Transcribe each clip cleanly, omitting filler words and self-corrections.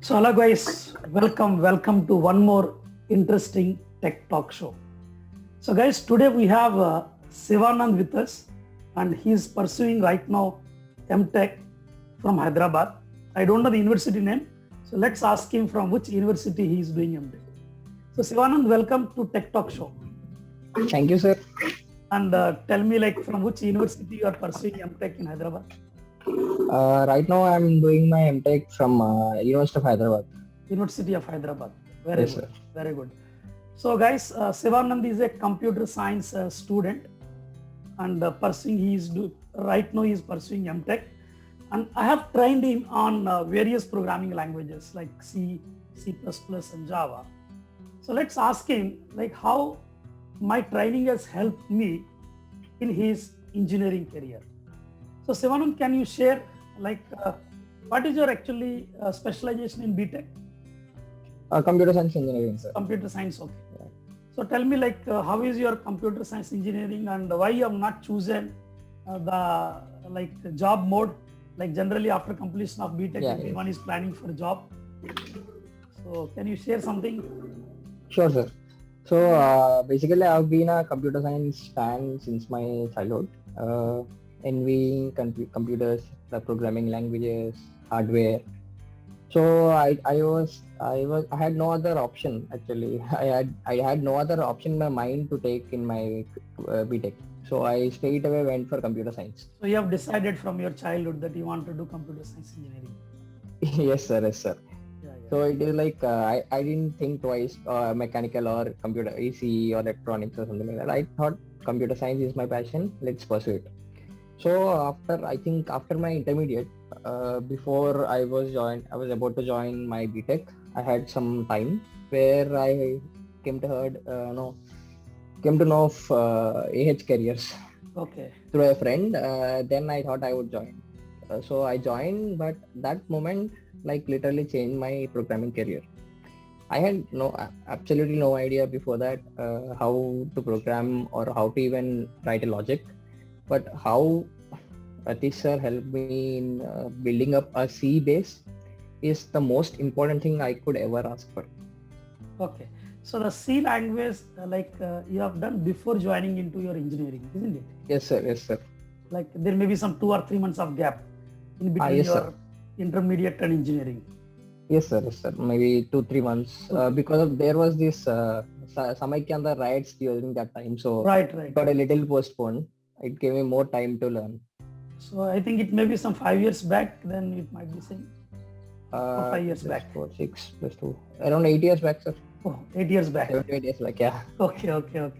So hello guys, welcome to one more interesting tech talk show. So guys, today we have Sivanand with us, and he's pursuing right now MTech from Hyderabad. I don't know the university name, so let's ask him from which university he is doing MTech. So Sivanand, welcome to Tech Talk show. Thank you, sir. And tell me, like, from which university you are pursuing MTech in Hyderabad? Right now, I'm doing my MTech from University of Hyderabad. University of Hyderabad. Very Yes, good. sir. Very good. So guys, Sivanand is a computer science student, and right now he is pursuing MTech, and I have trained him on various programming languages like C, C++, and Java. So let's ask him like how my training has helped me in his engineering career. So Sivanand, can you share like what is your actually specialization in BTech? Computer science engineering, sir. Computer science, okay. Yeah. So tell me like how is your computer science engineering, and why you have not chosen the like job mode? Like generally after completion of BTech, everyone is planning for a job. So can you share something? Sure, sir. So basically, I've been a computer science fan since my childhood. Envying computers, the programming languages, hardware. So I had no other option actually. I had no other option in my mind to take in my BTech. So I straight away went for computer science. So you have decided from your childhood that you want to do computer science engineering. Yes, sir. Yes, sir. Yeah. So it is like I didn't think twice, mechanical or computer ECE or electronics or something like that. I thought computer science is my passion. Let's pursue it. So after my intermediate, before I was about to join my BTech. I had some time where I came to know of AH Careers. Okay. Through a friend. Then I thought I would join. So I joined, but that moment like literally changed my programming career. I had absolutely no idea before that how to program or how to even write a logic. But how Atish sir helped me in building up a C base is the most important thing I could ever ask for. Okay. So the C language you have done before joining into your engineering, isn't it? Yes, sir. Yes, sir. Like there may be some 2 or 3 months of gap in between yes, your sir. intermediate and engineering. Yes, sir. Yes, sir. Maybe 2-3 months because there was this Samaikanda riots during that time. So right. Got a little postponed. It gave me more time to learn. So I think it may be some 5 years back. Then it might be same. 5 years back. 4, 6 plus 2. Around 8 years back, sir. Oh, 8 years back. 7 to 8 years back, yeah. Okay.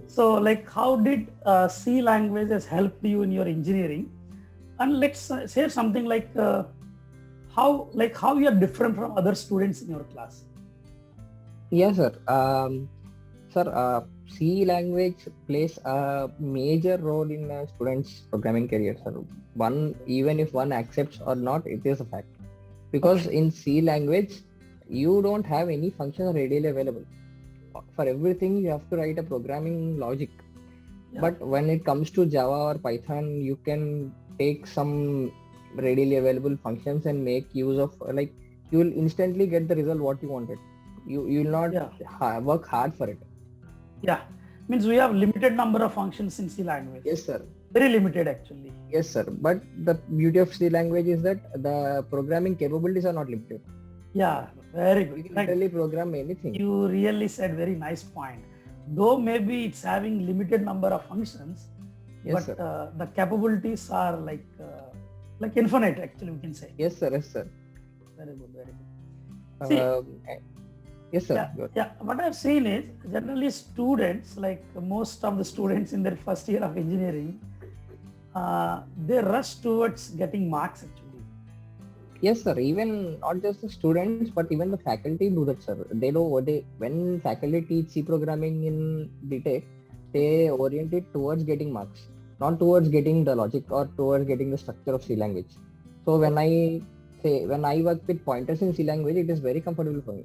So like how did C languages help you in your engineering? And let's share something like how you are different from other students in your class. Yes, sir. Sir, C language plays a major role in a student's programming career, sir. Even if one accepts or not, it is a fact. Because in C language, you don't have any functions readily available. For everything, you have to write a programming logic. Yeah. But when it comes to Java or Python, you can take some readily available functions and make use of you will instantly get the result what you wanted. You will not work hard for it. Yeah, means we have limited number of functions in C language. Yes, sir. Very limited actually. Yes, sir. But the beauty of C language is that the programming capabilities are not limited. Yeah, very good. You can literally program anything. You really said very nice point. Though maybe it's having limited number of functions, yes, but the capabilities are like infinite actually, we can say. Yes, sir. Yes, sir. Very good. See, yes, sir. Yeah. What I've seen is generally students, like most of the students in their first year of engineering, they rush towards getting marks actually. Yes, sir. Even not just the students, but even the faculty do that, sir. They know when faculty teach C programming in BTech, they orient it towards getting marks, not towards getting the logic or towards getting the structure of C language. So when I work with pointers in C language, it is very comfortable for me.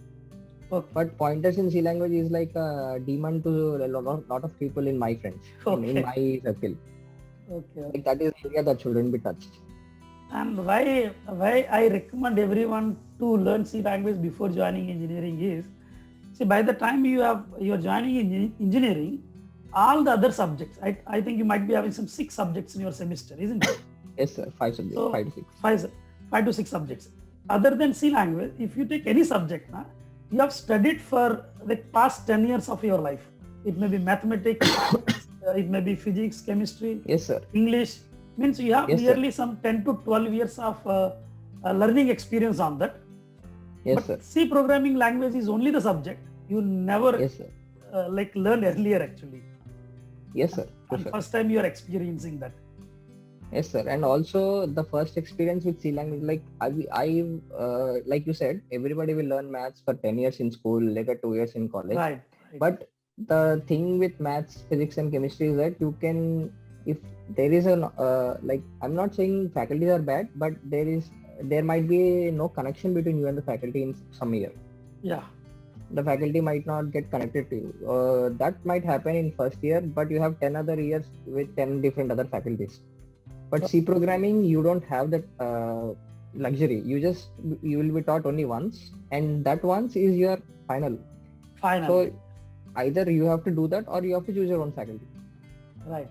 Okay. But pointers in C language is like a demon to a lot of people in my friends, in my circle. Okay. Like that is area that shouldn't be touched. And why I recommend everyone to learn C language before joining engineering is, see, by the time you're joining in engineering, all the other subjects, I think you might be having some 6 subjects in your semester, isn't it? Yes, sir. 5 subjects, So 5 to 6. five to six subjects. Other than C language, if you take any subject, you have studied for the past 10 years of your life. It may be mathematics, it may be physics, chemistry, Yes, sir. English. Means you have Yes, sir. nearly some 10 to 12 years of learning experience on that. Yes, But sir. C programming language is only the subject. You never Yes, sir. like learned earlier actually. Yes, sir. For And sure. first time you are experiencing that. Yes, sir. And also the first experience with C language, like like you said, everybody will learn maths for 10 years in school, later 2 years in college. Right. But the thing with maths, physics, and chemistry is that you can, if there is like, I'm not saying faculties are bad, but there might be no connection between you and the faculty in some year. Yeah. The faculty might not get connected to you. That might happen in first year, but you have 10 other years with 10 different other faculties. But C programming, you don't have that luxury. You will be taught only once, and that once is your final. Final. So either you have to do that or you have to choose your own faculty. Right.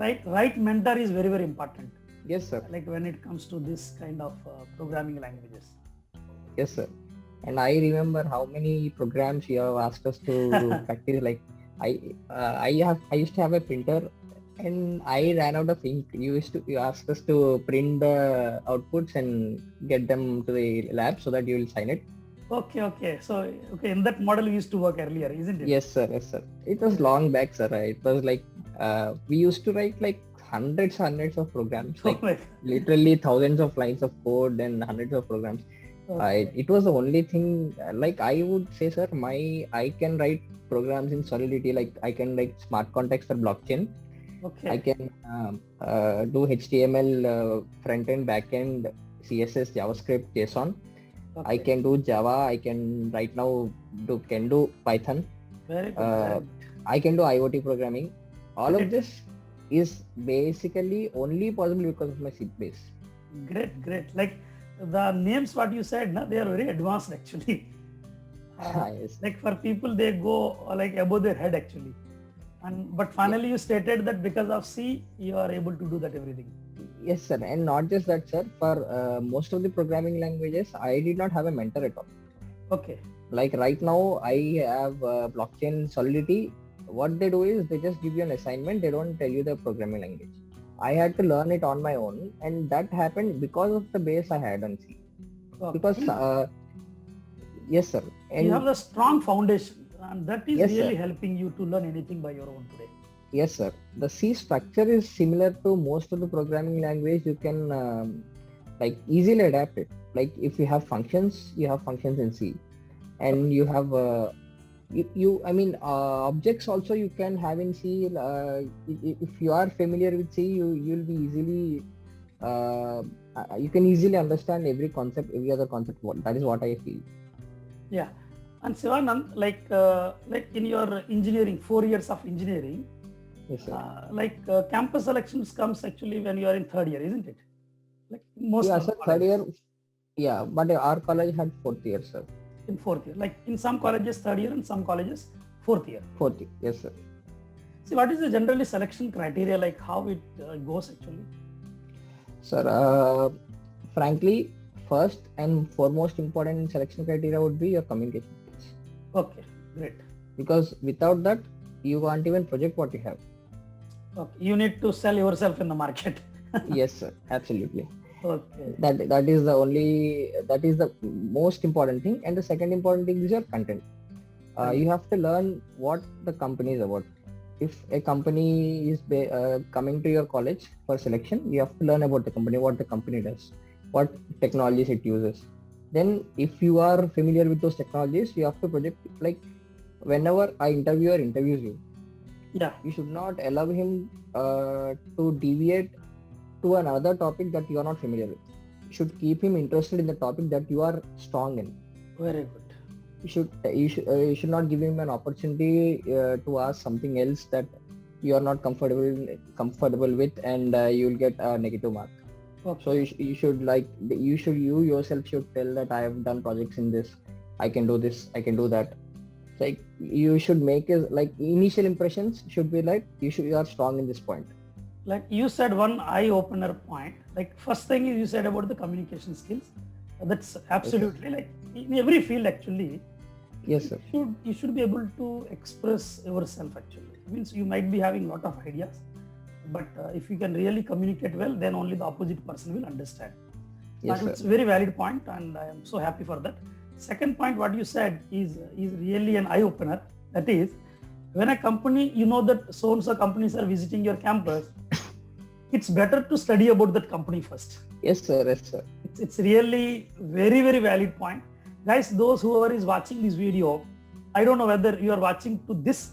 Like right mentor is very important. Yes, sir. Like when it comes to this kind of programming languages. Yes, sir. And I remember how many programs you have asked us to practice. Like I used to have a printer, and I ran out of ink. You asked us to print the outputs and get them to the lab so that you will sign it. Okay. So in that model we used to work earlier, isn't it? Yes, sir. It was long back, sir. It was like we used to write like hundreds of programs, like literally thousands of lines of code and hundreds of programs. Okay. It was the only thing, like I would say, sir, I can write programs in Solidity, like I can write smart contracts for blockchain. Okay. I can do HTML front end, back end, CSS, JavaScript, JSON. Okay. I can do Java. I can right now can do Python. Very good. I can do IoT programming. All of this is basically only possible because of my C base. Great. Like the names what you said, they are very advanced actually. Yes. Like for people, they go like above their head actually. But finally you stated that because of C, you are able to do that everything. Yes, sir. And not just that, sir. For most of the programming languages, I did not have a mentor at all. Okay. Like right now, I have blockchain Solidity. What they do is they just give you an assignment. They don't tell you the programming language. I had to learn it on my own, and that happened because of the base I had on C. Okay. Because yes, sir. And you have the strong foundation, and that is yes, really sir. helping you to learn anything by your own today. Yes, sir. The C structure is similar to most of the programming language. You can like easily adapt it. Like if you have functions, you have functions in C, and you have objects also you can have in C. If you are familiar with C, you'll be easily you can easily understand every other concept. That is what I feel. Yeah. And Sivanand, like in your engineering, 4 years of engineering, yes, sir. Campus selections comes actually when you are in third year, isn't it? Like most yeah, of sir, third year. Yeah, but our college had fourth year, sir. In fourth year, like in some colleges third year and some colleges fourth year. Fourth year, yes, sir. See, what is the generally selection criteria, like how it goes actually? Sir, frankly, first and foremost important selection criteria would be your communication skills. Okay, great. Because without that, you can't even project what you have. Okay, you need to sell yourself in the market. Yes, sir, absolutely. Okay. That is the most important thing, and the second important thing is your content. You have to learn what the company is about. If a company is coming to your college for selection, you have to learn about the company, what the company does, what technologies it uses. Then if you are familiar with those technologies, you have to project, like whenever an interviewer interviews you, yeah, you should not allow him to deviate to another topic that you are not familiar with. You should keep him interested in the topic that you are strong in. Very good. You should not give him an opportunity to ask something else that you are not comfortable with, and you will get a negative mark. Okay. So you should like you yourself should tell that I have done projects in this, I can do this, I can do that. Like you should make it like initial impressions should be like you are strong in this point. Like you said, one eye opener point. Like first thing is you said about the communication skills. That's absolutely like in every field actually. Yes, sir. You should be able to express yourself actually. It means you might be having a lot of ideas, but if you can really communicate well, then only the opposite person will understand. Yes, And it's a sir. very valid point, and I am so happy for that. Second point, what you said is really an eye opener. That is, when a company, you know that so and so companies are visiting your campus, it's better to study about that company first. Yes, sir. Yes, sir. It's really very, very valid point. Guys, those whoever is watching this video, I don't know whether you are watching to this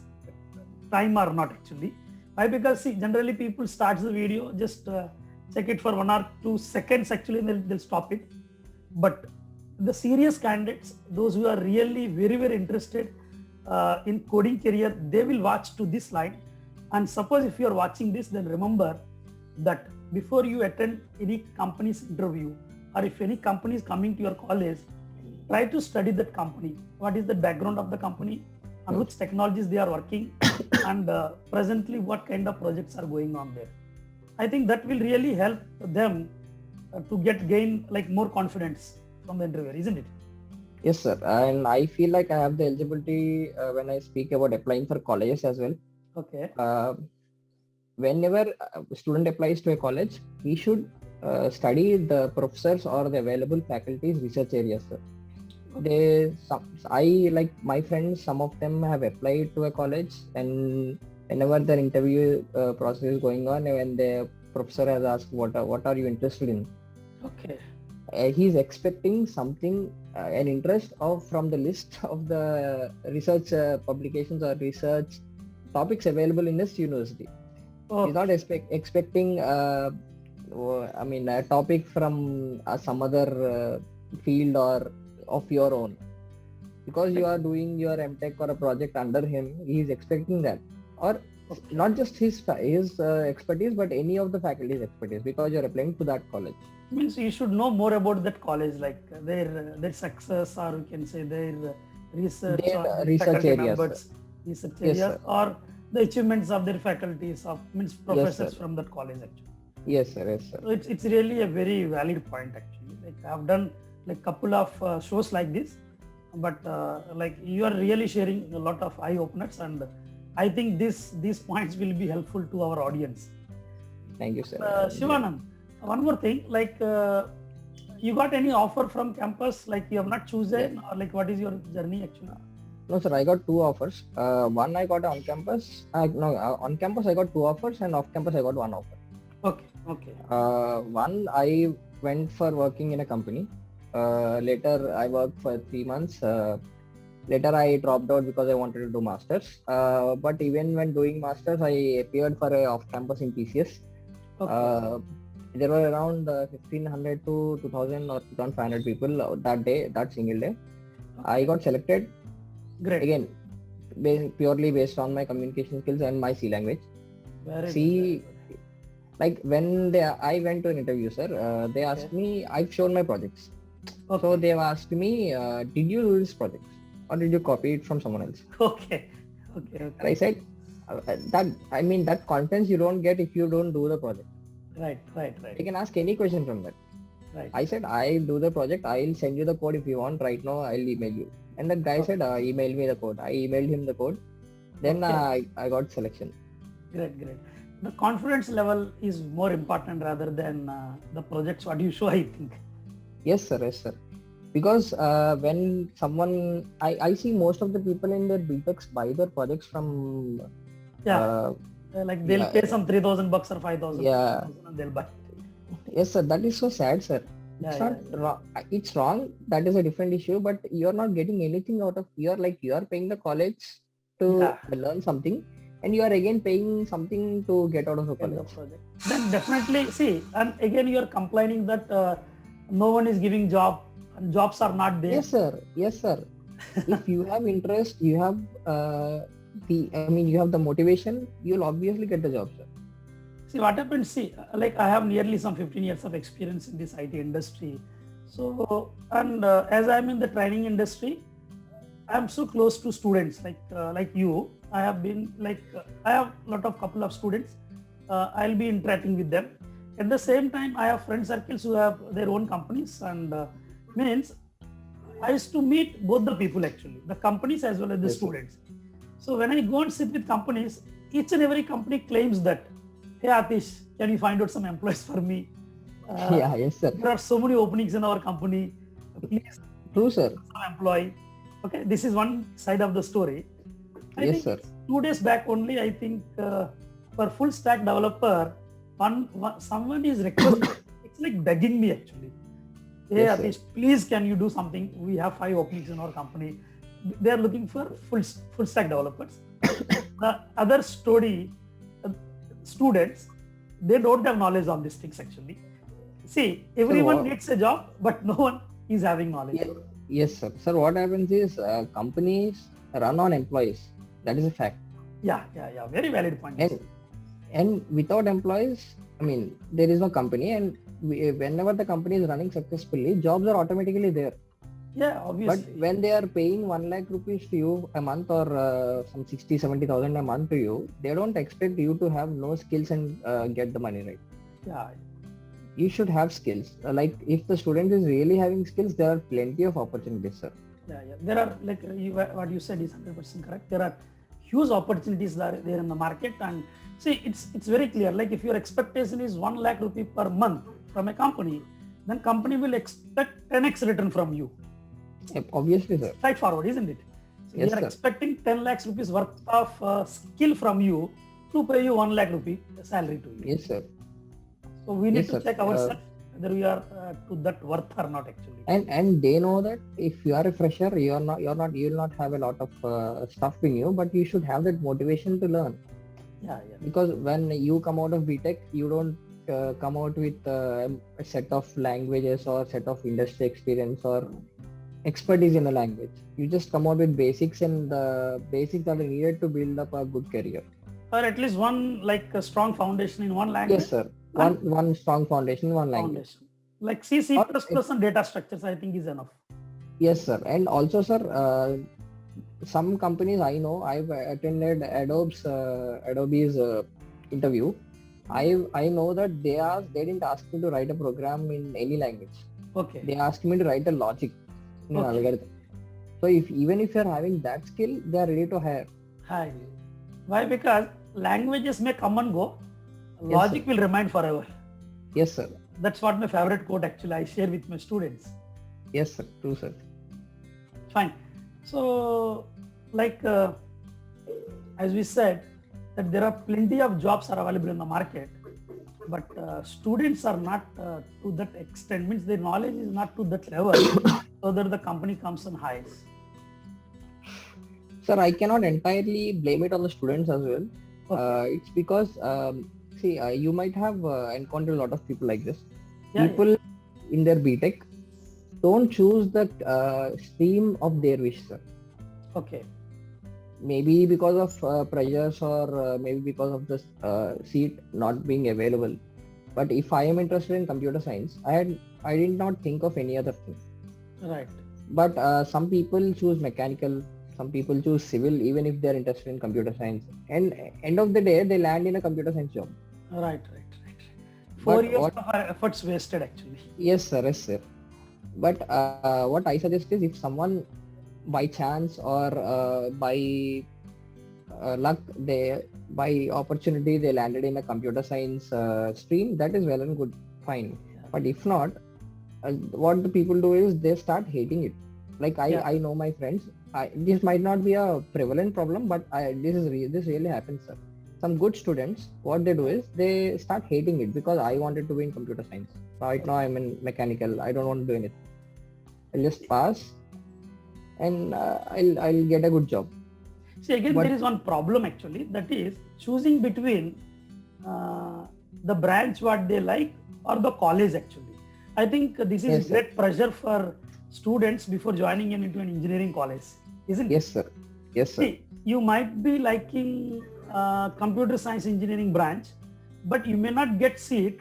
time or not actually. Why? Because see, generally people start the video, just check it for 1 or 2 seconds actually, and they'll stop it. But the serious candidates, those who are really very, very interested in coding career, they will watch to this line. And suppose if you are watching this, then remember that before you attend any company's interview, or if any company is coming to your college, try to study that company. What is the background of the company, and which technologies they are working, and presently what kind of projects are going on there. I think that will really help them to gain like more confidence from the interviewer, isn't it? Yes, sir. And I feel like I have the eligibility when I speak about applying for colleges as well. Okay. Whenever a student applies to a college, he should study the professors or the available faculties research areas, sir. I like my friends, some of them have applied to a college, and whenever their interview process is going on, when the professor has asked what are you interested in, Okay. He's expecting something, an interest from the list of the research publications or research topics available in this university. Oh, He's not expecting a topic from some other field or of your own. Because you are doing your MTech or a project under him, he is expecting that. Or not just his expertise, but any of the faculty's expertise, because you're applying to that college. means you should know more about that college, like their success, or we can say their research Their or their research faculty areas, members, research Yes, areas, sir. or the achievements of their faculties of means professors sir. from that college actually. Yes, sir. Yes, sir. So it's really a very valid point actually. Like I've done like couple of shows like this, but like you are really sharing a lot of eye openers, and I think these points will be helpful to our audience. Thank you, sir. Shivanand, one more thing, like you got any offer from campus, like you have not chosen, or like what is your journey actually? No, sir. I got two offers. One I got on campus. On campus I got two offers, and off campus I got one offer. Okay, okay. One I went for working in a company. Later I worked for 3 months. Later I dropped out because I wanted to do masters. But even when doing masters, I appeared for a off campus in TCS. Okay. There were around 1,500 to 2,000 or 2,500 people that single day. I got selected. Great. Again, purely based on my communication skills and my C language. Very C, good. like when I went to an interview, sir, they asked me, I've shown my projects. Okay. So they've asked me, did you do this project or did you copy it from someone else? Okay. Okay. And I said, that confidence you don't get if you don't do the project. Right. You can ask any question from that. Right. I said, I'll do the project. I'll send you the code if you want. Right now, I'll email you. And that guy said, email me the code. I emailed him the code. Then I got selection. Great. The confidence level is more important rather than the projects what you show, I think. Yes, sir. Because when someone, I see most of the people in their BTechs buy their projects from... like they'll pay some $3,000 or $5,000. Yeah. And they'll buy. Yes, sir. That is so sad, sir. Wrong. It's wrong. That is a different issue. But you're not getting anything out of... You are paying the college to learn something. And you are again paying something to get out of the college. Then definitely, see, and again you are complaining that no one is giving job and jobs are not there. Yes, sir. If you have interest, you have you have the motivation, you'll obviously get the job, sir. See what happens. See, like I have nearly some 15 years of experience in this IT industry. So, and as I'm in the training industry, I'm so close to students like you. I have been I have a lot of couple of students. I'll be interacting with them. At the same time, I have friend circles who have their own companies, and means I used to meet both the people actually, the companies as well as the Yes, sir. students. So when I go and sit with companies, each and every company claims that, hey Atish, can you find out some employees for me? Yeah, yes, sir. There are so many openings in our company. Please True, sir. some employee. Okay, this is one side of the story. I Yes, think sir. 2 days back only, I think for full stack developer, someone is requesting, it's like begging me actually. Hey Yes, sir. Atish, please can you do something? We have 5 openings in our company. They are looking for full stack developers. The other story, uh, students, they don't have knowledge on these things actually. See, everyone what- needs a job, but no one is having knowledge. Yes, yes, sir. Sir, what happens is companies run on employees. That is a fact. Yeah. Very valid point. And without employees, I mean, there is no company. And whenever the company is running successfully, jobs are automatically there. Yeah, But obviously. when they are paying 1 lakh rupees to you a month, or some 60-70,000 a month to you, they don't expect you to have no skills and get the money, right? Yeah, You should have skills. Like if the student is really having skills, there are plenty of opportunities, sir. yeah. There are what you said is 100% correct. There are huge opportunities there in the market, and see, it's very clear. Like if your expectation is 1 lakh rupee per month from a company, then company will expect 10x return from you. Yep, obviously, sir. Straightforward, isn't it? So Yes, we are sir. expecting 10 lakhs rupees worth of skill from you to pay you 1 lakh rupee salary to you. Yes, sir. So we need Yes, to sir. check ourselves whether we are to that worth or not actually. And they know that if you are a fresher, you will not have a lot of stuff in you, but you should have that motivation to learn. Yeah. Because when you come out of BTech, you don't come out with a set of languages or set of industry experience or expertise in a language. You just come out with basics, and the basics that are needed to build up a good career. Or at least one a strong foundation in one language. Yes, sir. One strong foundation, one language. Foundation. Like C++ Or and data structures, I think is enough. Yes, sir. And also, sir, some companies I know, I've attended Adobe's interview. I know that they didn't ask me to write a program in any language. Okay. They asked me to write a logic in an Okay. algorithm. So even if you're having that skill, they are ready to hire. Hi. Why? Because languages may come and go. Yes, Logic sir. will remain forever. Yes, sir. That's what my favorite quote actually I share with my students. Yes, sir. True, sir. Fine. So as we said, that there are plenty of jobs are available in the market, but students are not to that extent, means their knowledge is not to that level so that the company comes and hires. Sir, I cannot entirely blame it on the students as well. Okay. It's because, you might have encountered a lot of people like this. Yeah, People in their BTech don't choose the stream of their wish, sir. Okay. Maybe because of pressures, or maybe because of the seat not being available. But if I am interested in computer science, I did not think of any other thing. Right. But some people choose mechanical, some people choose civil, even if they're interested in computer science. And end of the day, they land in a computer science job. Right. 4 But years what- of our efforts wasted actually. Yes, sir. Yes, sir. But what I suggest is, if someone by chance or by luck, by opportunity, they landed in a computer science stream, that is well and good, fine. Yeah. But if not, what the people do is they start hating it. Like Yeah. I know my friends. This might not be a prevalent problem, but this really happens, sir. Some good students, what they do is they start hating it, because I wanted to be in computer science. Right now I'm in mechanical. I don't want to do anything. I'll just pass, and I'll get a good job. See, again, But- there is one problem actually, that is choosing between the branch what they like or the college actually. I think this is Yes, sir. great pressure for students before joining into an engineering college, isn't it? Yes, sir. Yes, sir. See, you might be liking computer science engineering branch, but you may not get seat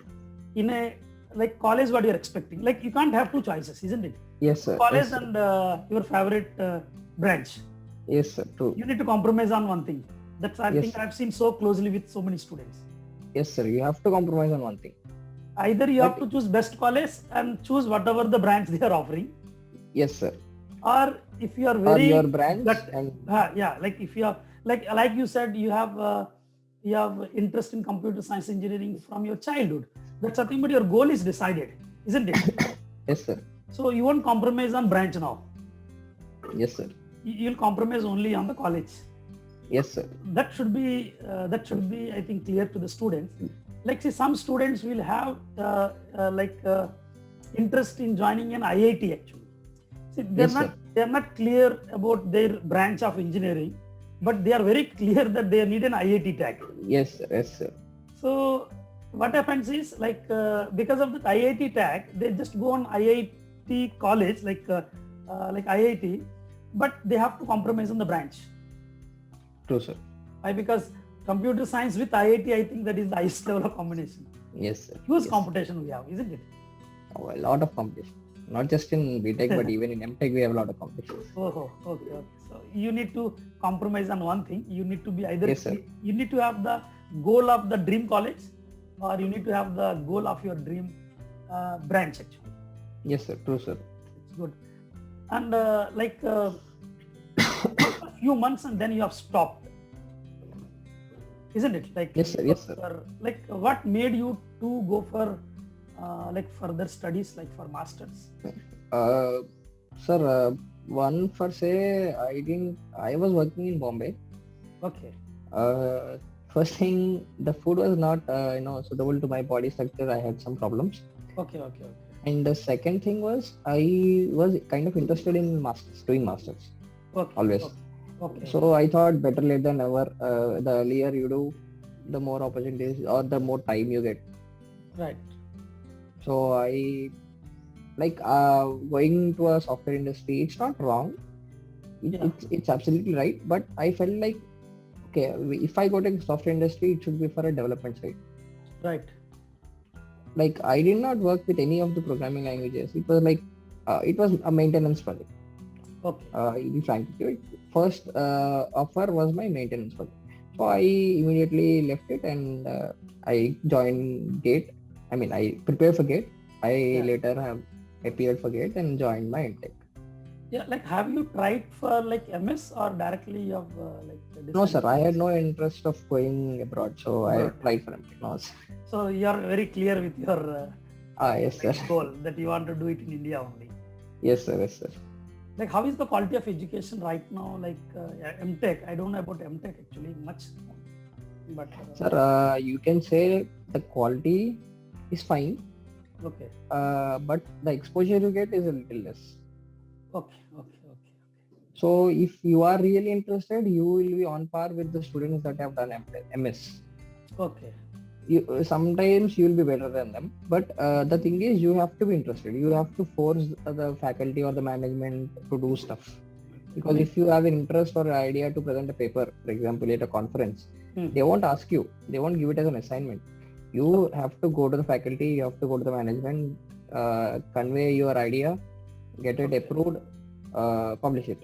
in a like college what you're expecting. Like you can't have two choices, isn't it? Yes, sir. College Yes, sir. and your favorite branch. Yes, sir. True. You need to compromise on one thing. That's I Yes, think sir. I've seen so closely with so many students. Yes, sir. You have to compromise on one thing. Either you have But- to choose best college and choose whatever the branch they are offering, Yes, sir. or if you are Or very your branch that and yeah, like if you are like you said, you have interest in computer science engineering from your childhood. That's something, but your goal is decided, isn't it? yes, sir. So you won't compromise on branch now. Yes, sir. You'll compromise only on the college. Yes, sir. That should be I think clear to the students. Like see, some students will have interest in joining an IIT actually. See, they're not clear about their branch of engineering, but they are very clear that they need an IIT tag. Yes, sir. Yes, sir. So what happens is because of that IIT tag, they just go on IIT college like IIT, but they have to compromise on the branch. True, sir. Why? Because computer science with IIT, I think that is the highest level of combination. Yes, sir. Huge Yes. competition we have, isn't it? Oh, a lot of competition. Not just in BTech, but even in MTech, we have a lot of competition. Oh, okay. So you need to compromise on one thing. You need to be either Yes, sir. you need to have the goal of the dream college, or you need to have the goal of your dream branch. Actually, Yes, sir. True, sir. it's good. And a few months, and then you have stopped, isn't it? Like Yes, sir. Yes, sir. What made you to go for further studies, like for masters? Sir, one for say, I was working in Bombay. Okay. First thing, the food was not, suitable to my body structure. I had some problems. Okay. And the second thing was, I was kind of interested in doing masters. Okay. Always. Okay. So I thought better late than never. The earlier you do, the more opportunities or the more time you get. Right. So I going to a software industry. It's not wrong. Yeah. It's absolutely right. But I felt like, okay, if I go to software industry, it should be for a development side. Right. Like I did not work with any of the programming languages. It was like it was a maintenance project. Okay. I'll be frank with you. First offer was my maintenance project. So I immediately left it and I joined GATE. I mean, I prepared for GATE. I later have appeared for GATE and joined my MTech. Yeah, like have you tried for like MS or directly you have No, sir. I had no interest of going abroad, so I Good. applied for MTech. No, sir. So you are very clear with your Yes, sir. goal that you want to do it in India only. Yes, sir. Yes, sir. Like how is the quality of education right now? Like MTech, I don't know about MTech actually much, but Sir, you can say the quality is fine, okay. but the exposure you get is a little less. Okay. So if you are really interested, you will be on par with the students that have done MS. Okay. Sometimes you will be better than them, but the thing is you have to be interested. You have to force the faculty or the management to do stuff. Because if you have an interest or idea to present a paper, for example, at a conference, they won't ask you. They won't give it as an assignment. You have to go to the faculty, you have to go to the management, convey your idea, get it approved, publish it.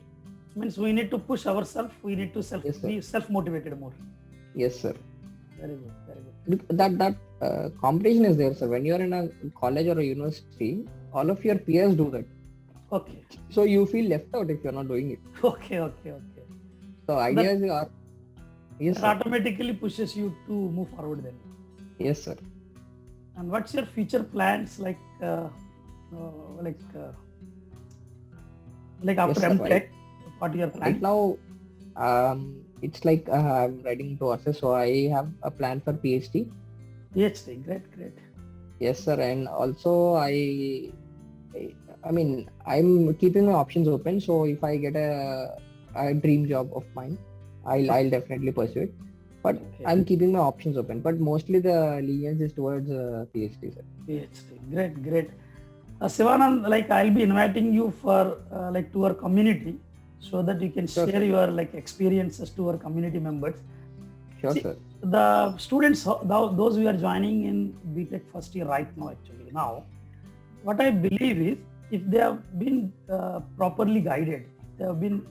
Means we need to push ourselves. We need to Yes, sir. be self-motivated more. Yes, sir. Very good. That competition is there, sir. When you are in a college or a university, all of your peers do that. Okay. So you feel left out if you're not doing it. Okay. So ideas are yes, That sir. automatically pushes you to move forward then. Yes, sir. And what's your future plans like after Yes, sir, MTech? What your Right plan? now, it's like I'm writing to assess, so I have a plan for PhD. PhD. Great. Yes, sir. And also I mean, I'm keeping my options open. So if I get a dream job of mine, I'll definitely pursue it. But Okay. I'm keeping my options open. But mostly the lenience is towards PhD, sir. PhD. Great. Sivanand, like I'll be inviting you for to our community so that you can Sure. share your experiences to our community members. Sure, See, sir. the students, those who are joining in BTech first year right now, actually now, what I believe is if they have been properly guided, they have been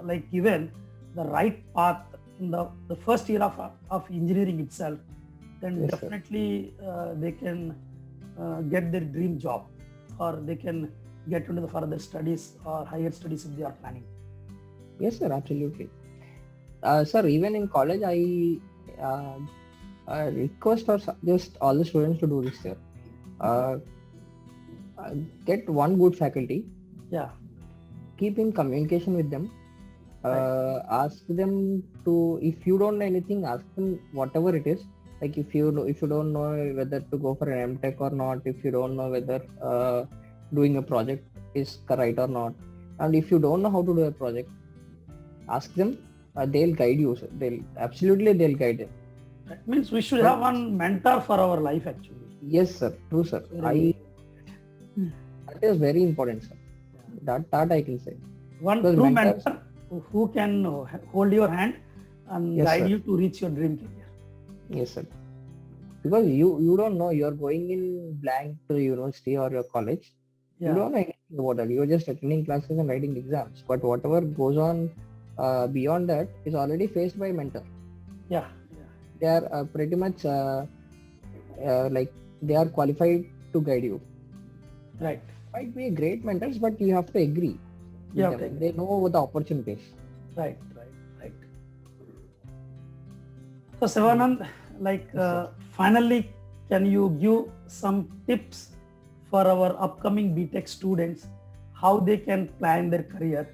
like given the right path in the first year of engineering itself, then Yes, sir. definitely they can get their dream job, or they can get into the further studies or higher studies if they are planning. Yes, sir, absolutely. Sir, even in college, uh, request or just all the students to do this, sir. Uh, get one good faculty, Yeah, keep in communication with them, right. ask them to, if you don't know anything, ask them whatever it is. Like if you don't know whether to go for an MTech or not, if you don't know whether doing a project is right or not, and if you don't know how to do a project, ask them. They'll guide you. Sir. They'll guide them. That means we should But have one mentor for our life actually. yes, sir, true, sir. Very, That is very important, sir. That I can say. one Because true mentors, mentor who can hold your hand and yes, guide sir. you to reach your dream career. Yes, sir. Because you don't know, you're going in blank to the university or your college. You Yeah, don't know anything about that. You're just attending classes and writing exams. But whatever goes on beyond that is already faced by mentor. yeah, They are pretty much like they are qualified to guide you. yeah. Right. Might be great mentors, but you have to agree You with have to them. agree. They know the opportunities. Right, right, right. So Sivanand, like Yes, sir. finally, can you give some tips for our upcoming BTech students how they can plan their career?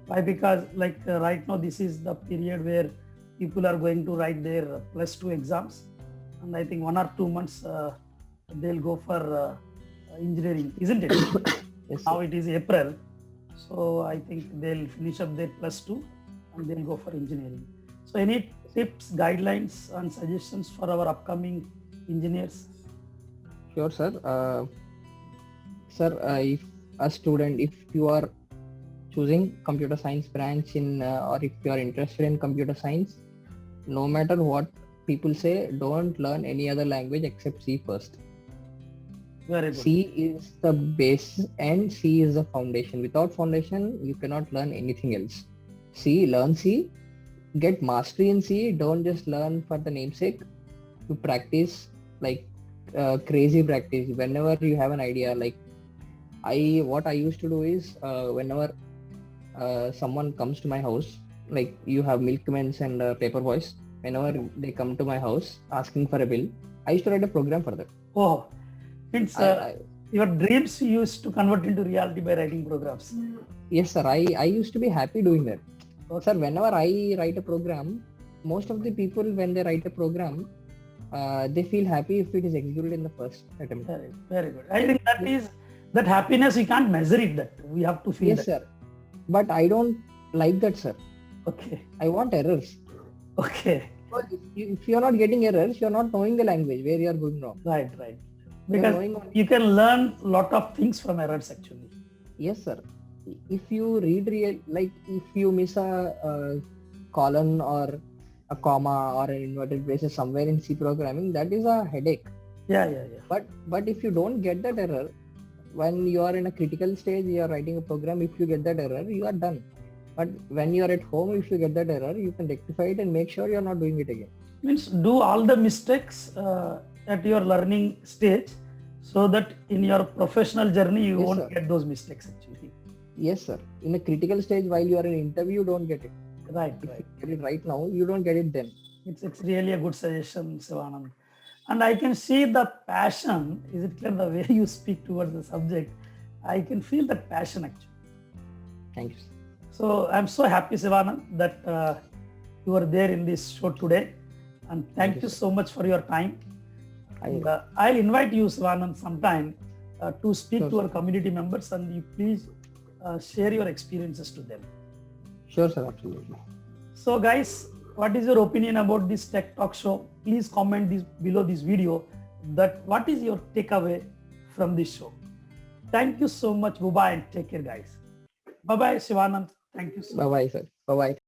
Why? Because like right now this is the period where people are going to write their plus two exams, and I think 1 or 2 months they'll go for engineering, isn't it? Yes, Now sir. it is April, so I think they'll finish up their plus two and they'll go for engineering. So any tips, guidelines and suggestions for our upcoming engineers? Sure, sir. Sir, if a student, if you are choosing computer science branch in, or if you are interested in computer science, no matter what people say, don't learn any other language except C first. Very good. C is the base and C is the foundation. Without foundation, you cannot learn anything else. Learn C, get mastery in C. Don't just learn for the namesake. To practice like crazy practice. Whenever you have an idea, like what I used to do is whenever someone comes to my house, like you have milkmen and paper boys, whenever they come to my house asking for a bill, I used to write a program for them. Oh, it's your dreams you used to convert into reality by writing programs. Yes, sir. I used to be happy doing that. Okay. Sir, whenever I write a program, most of the people when they write a program, they feel happy if it is executed in the first attempt. Very, very good. I think that happiness we can't measure it. That we have to feel. Yes, that. sir. But I don't like that, sir. Okay. I want errors. Okay. If you're not getting errors, you're not knowing the language where you're going wrong. Right, right. Because you can learn a lot of things from errors actually. Yes, sir. If you read like if you miss a colon or a comma or an inverted braces somewhere in C programming, that is a headache. Yeah. But if you don't get that error, when you are in a critical stage, you are writing a program, if you get that error, you are done. But when you are at home, if you get that error, you can rectify it and make sure you are not doing it again. Means do all the mistakes at your learning stage, so that in your professional journey you won't get those mistakes actually. Yes, sir. In a critical stage, while you are in an interview, you don't get it. Right. If you get it right now, you don't get it then. It's really a good suggestion, Sivanand. And I can see the passion. Is it clear the way you speak towards the subject? I can feel that passion actually. Thank you, sir. So I'm so happy, Sivanand, that you are there in this show today. And thank you so much for your time. And I'll invite you, Sivanand, sometime to speak to our community members, and you please share your experiences to them. Sure, sir. Absolutely. So guys, what is your opinion about this Tech Talk show? Please comment below this video that what is your takeaway from this show. Thank you so much, Bye-bye, and take care, guys. Bye-bye, Sivanand. Thank you so much. Bye-bye, sir. Bye-bye.